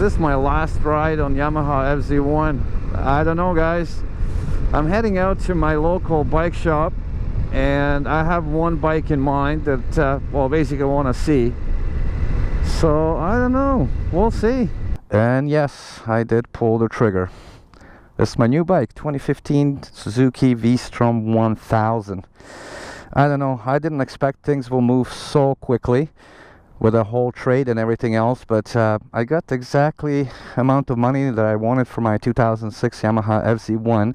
this my last ride on Yamaha FZ1? I don't know, guys. I'm heading out to my local bike shop, and I have one bike in mind that, well, basically I want to see. So, I don't know. We'll see. And yes, I did pull the trigger. This is my new bike, 2015 Suzuki V-strom 1000. I don't know. I didn't expect things will move so quickly with a whole trade and everything else, but I got the exactly amount of money that I wanted for my 2006 Yamaha FZ1,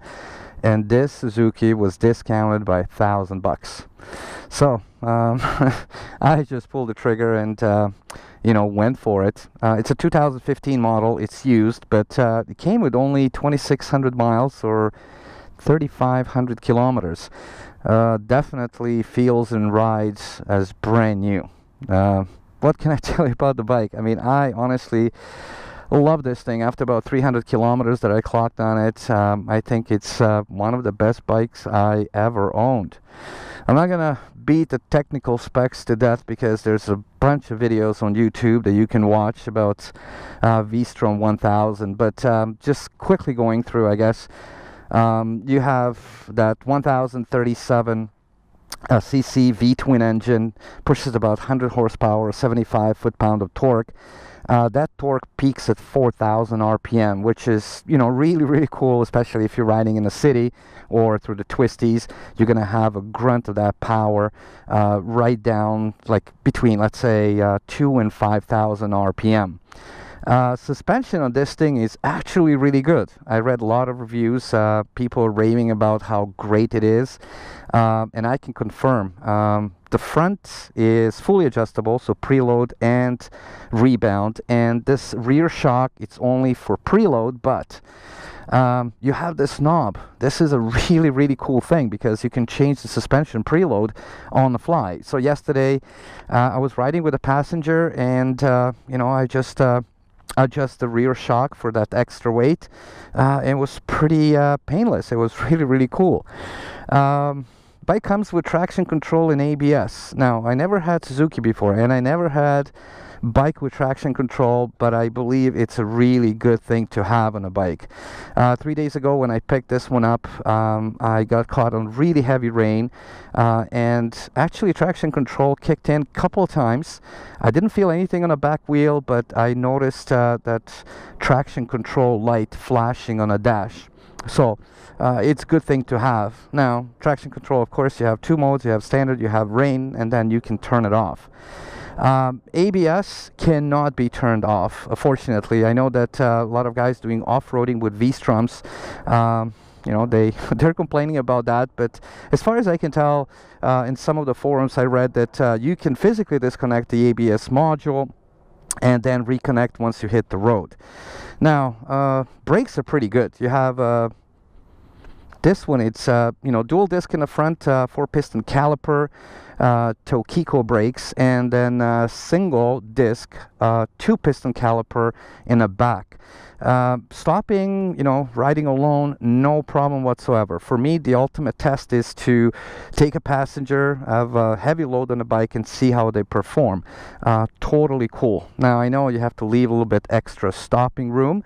and this Suzuki was discounted by $1,000. So I just pulled the trigger and you know, went for it. It's a 2015 model. It's used, but it came with only 2,600 miles or 3,500 kilometers. Definitely feels and rides as brand new. What can I tell you about the bike? I mean, I honestly love this thing. After about 300 kilometers that I clocked on it, I think it's one of the best bikes I ever owned. I'm not gonna beat the technical specs to death because there's a bunch of videos on YouTube that you can watch about V-strom 1000, but just quickly going through, I guess, you have that 1037 cc V-twin engine, pushes about 100 horsepower, 75 foot-pound of torque. That torque peaks at 4,000 RPM, which is, you know, really cool, especially if you're riding in the city or through the twisties. You're gonna have a grunt of that power right down, like between, let's say, 2 and 5,000 RPM. Suspension on this thing is actually really good. I read a lot of reviews, people are raving about how great it is, and I can confirm. The front is fully adjustable, so preload and rebound, and this rear shock, it's only for preload, but you have this knob. This is a really cool thing because you can change the suspension preload on the fly. So yesterday I was riding with a passenger, and you know, I just adjust the rear shock for that extra weight. It was pretty painless. It was really cool. Bike comes with traction control and ABS. Now, I never had Suzuki before, and I never had bike with traction control, but I believe it's a really good thing to have on a bike. 3 days ago when I picked this one up, I got caught on really heavy rain, and actually traction control kicked in a couple of times. I didn't feel anything on the back wheel, but I noticed that traction control light flashing on a dash. So it's a good thing to have. Now, traction control, of course, you have two modes. You have standard, you have rain, and then you can turn it off. ABS cannot be turned off, unfortunately. I know that a lot of guys doing off-roading with V-stroms, you know, they're complaining about that, but as far as I can tell, in some of the forums I read that you can physically disconnect the ABS module and then reconnect once you hit the road. Now, brakes are pretty good. You have this one, it's you know, dual disc in the front, 4-piston caliper, Tokiko brakes, and then single disc 2-piston caliper in the back. Stopping, you know, riding alone, no problem whatsoever. For me, the ultimate test is to take a passenger, have a heavy load on the bike, and see how they perform. Totally cool. Now, I know you have to leave a little bit extra stopping room,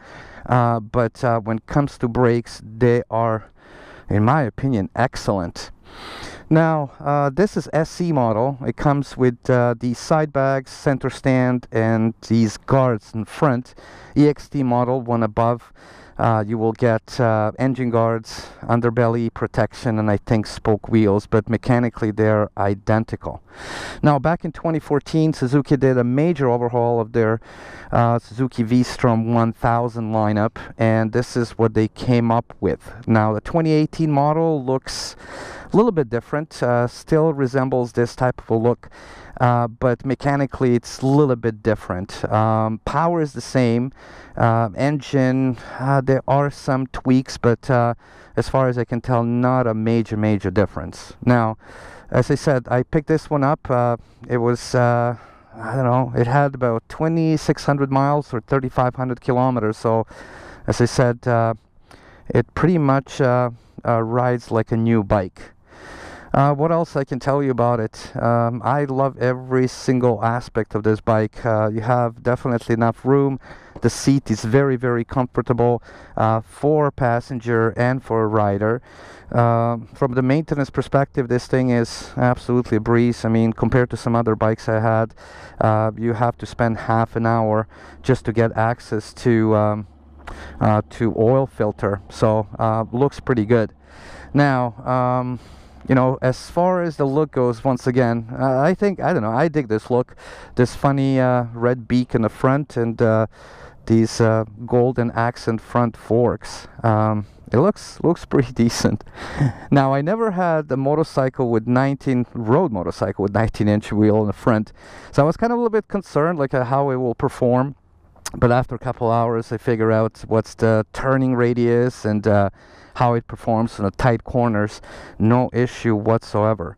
but when it comes to brakes, they are, in my opinion, excellent. Now, this is SC model. It comes with these side bags, center stand, and these guards in front. EXT model, one above, you will get engine guards, underbelly protection, and I think spoke wheels, but mechanically they're identical. Now, back in 2014, Suzuki did a major overhaul of their Suzuki V-strom 1000 lineup, and this is what they came up with. Now, the 2018 model looks a little bit different, still resembles this type of a look, but mechanically it's a little bit different. Power is the same. Engine, there are some tweaks, but as far as I can tell, not a major difference. Now, as I said, I picked this one up. It was, I don't know, it had about 2,600 miles or 3,500 kilometers. So, as I said, it pretty much rides like a new bike. What else I can tell you about it? I love every single aspect of this bike. You have definitely enough room. The seat is very, very comfortable for a passenger and for a rider. From the maintenance perspective, this thing is absolutely a breeze. I mean, compared to some other bikes I had, you have to spend half an hour just to get access to oil filter. So looks pretty good. Now, you know, as far as the look goes, once again, I don't know, I dig this look. This funny red beak in the front and these golden accent front forks. It looks pretty decent. Now, I never had a motorcycle with road motorcycle with 19-inch wheel in the front, so I was kind of a little bit concerned, like how it will perform. But after a couple hours, I figure out what's the turning radius and how it performs in the tight corners. No issue whatsoever.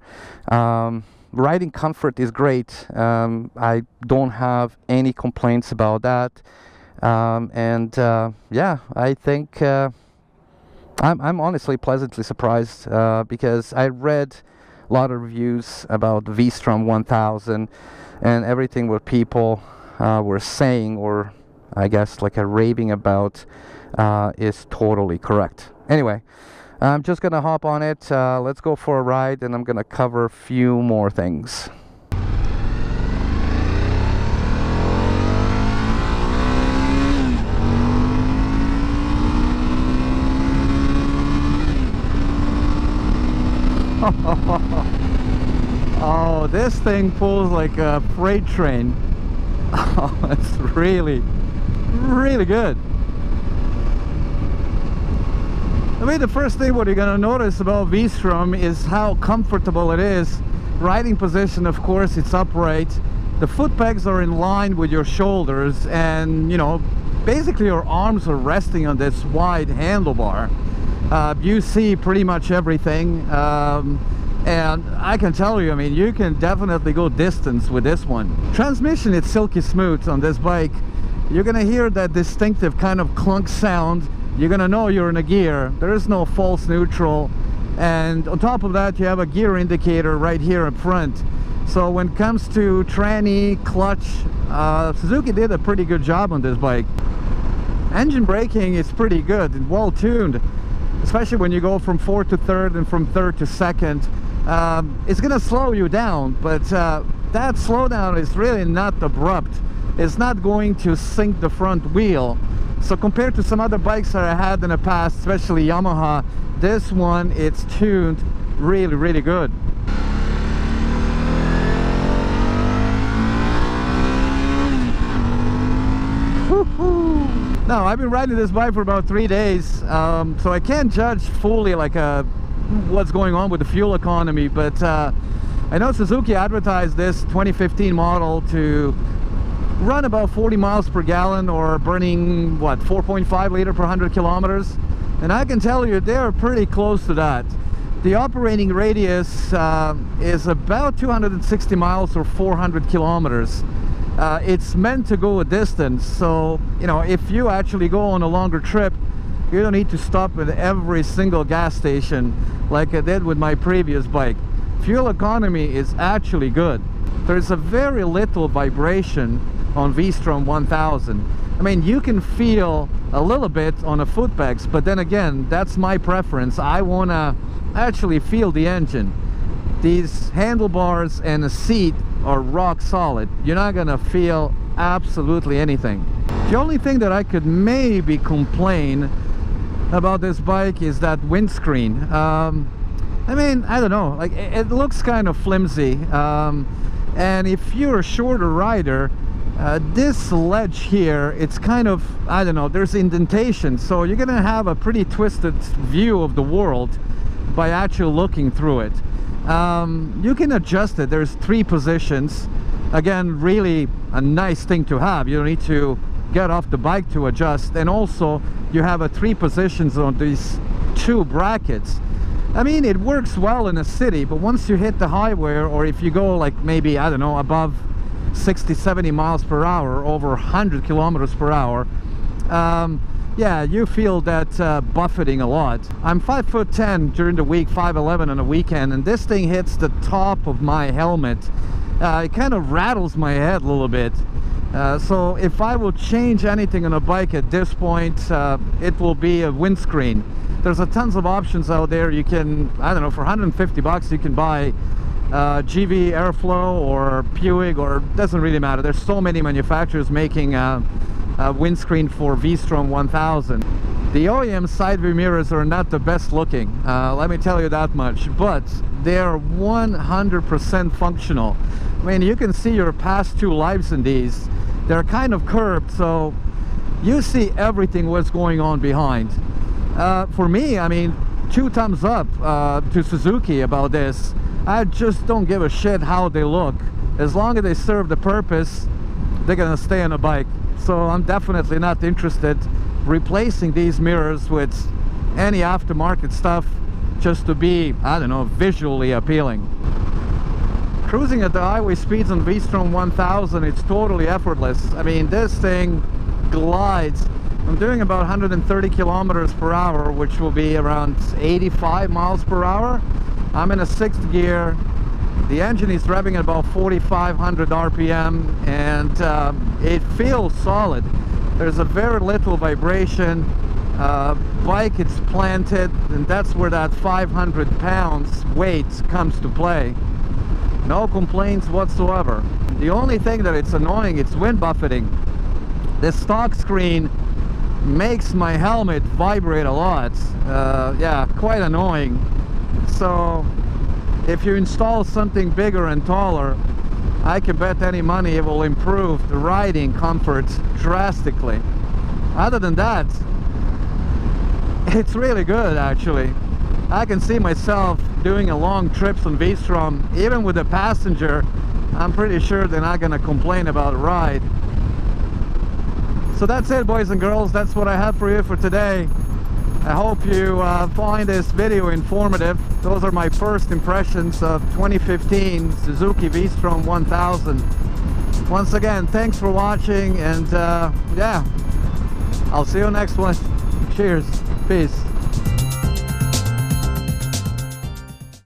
Riding comfort is great. I don't have any complaints about that. Yeah, I think I'm honestly pleasantly surprised because I read a lot of reviews about V-strom 1000 and everything what people were saying, or I guess like a raving about, is totally correct. Anyway, I'm just gonna hop on it. Let's go for a ride, and I'm gonna cover a few more things. Oh, this thing pulls like a freight train. Oh, it's really, really good. I mean, the first thing what you're gonna notice about V-strom is how comfortable it is. Riding position, of course, it's upright. The foot pegs are in line with your shoulders, and you know, basically your arms are resting on this wide handlebar. You see pretty much everything, and I can tell you, I mean, you can definitely go distance with this one. Transmission, it's silky smooth on this bike. You're gonna hear that distinctive kind of clunk sound. You're gonna know you're in a gear. There is no false neutral, and on top of that you have a gear indicator right here in front. So when it comes to tranny clutch, Suzuki did a pretty good job on this bike. Engine braking is pretty good and well tuned, especially when you go from 4th to 3rd and from 3rd to 2nd. It's gonna slow you down, but that slowdown is really not abrupt. It's not going to sink the front wheel. So compared to some other bikes that I had in the past, especially Yamaha, this one, it's tuned really, really good. Now, I've been riding this bike for about 3 days, so I can't judge fully like what's going on with the fuel economy, but I know Suzuki advertised this 2015 model to run about 40 miles per gallon, or burning what, 4.5 liter per 100 kilometers, and I can tell you they're pretty close to that. The operating radius is about 260 miles or 400 kilometers. It's meant to go a distance, so you know, if you actually go on a longer trip, you don't need to stop at every single gas station like I did with my previous bike. Fuel economy is actually good. There's a very little vibration on V-strom 1000. I mean, you can feel a little bit on the foot pegs, but then again, that's my preference. I want to actually feel the engine. These handlebars and the seat are rock solid. You're not gonna feel absolutely anything. The only thing that I could maybe complain about this bike is that windscreen. I mean, I don't know, like it looks kind of flimsy, and if you're a shorter rider, this ledge here, it's kind of, I don't know, there's indentation, so you're gonna have a pretty twisted view of the world by actually looking through it. You can adjust it. There's 3 positions. Again, really a nice thing to have. You don't need to get off the bike to adjust, and also you have 3 positions on these 2 brackets. I mean, it works well in a city, but once you hit the highway, or if you go like maybe, I don't know, above 60-70 miles per hour, over 100 kilometers per hour, yeah, you feel that buffeting a lot. I'm 5'10" during the week, 5'11" on a weekend, and this thing hits the top of my helmet. It kind of rattles my head a little bit. So if I will change anything on a bike at this point, it will be a windscreen. There's a tons of options out there. You can, I don't know, for 150 bucks you can buy GV Airflow or Puig, or doesn't really matter. There's so many manufacturers making a windscreen for V-strom 1000. The OEM Sideview mirrors are not the best looking, let me tell you that much, but they're 100% functional. I mean, you can see your past two lives in these. They're kind of curved, so you see everything what's going on behind. For me, I mean, 2 thumbs up to Suzuki about this. I just don't give a shit how they look. As long as they serve the purpose, they're gonna stay on a bike. So I'm definitely not interested replacing these mirrors with any aftermarket stuff just to be, I don't know, visually appealing. Cruising at the highway speeds on V-strom 1000, it's totally effortless. I mean, this thing glides. I'm doing about 130 kilometers per hour, which will be around 85 miles per hour. I'm in a 6th gear. The engine is revving at about 4,500 RPM, and it feels solid. There's a very little vibration. Bike, it's planted, and that's where that 500 pounds weight comes to play. No complaints whatsoever. The only thing that it's annoying, it's wind buffeting. This stock screen makes my helmet vibrate a lot. Yeah, quite annoying. So if you install something bigger and taller, I can bet any money it will improve the riding comfort drastically. Other than that, it's really good actually. I can see myself doing a long trips on V-strom. Even with a passenger, I'm pretty sure they're not gonna complain about a ride. So that's it, boys and girls. That's what I have for you for today. I hope you find this video informative. Those are my first impressions of 2015 Suzuki V-strom 1000. Once again, thanks for watching, and yeah, I'll see you next one. Cheers. Peace.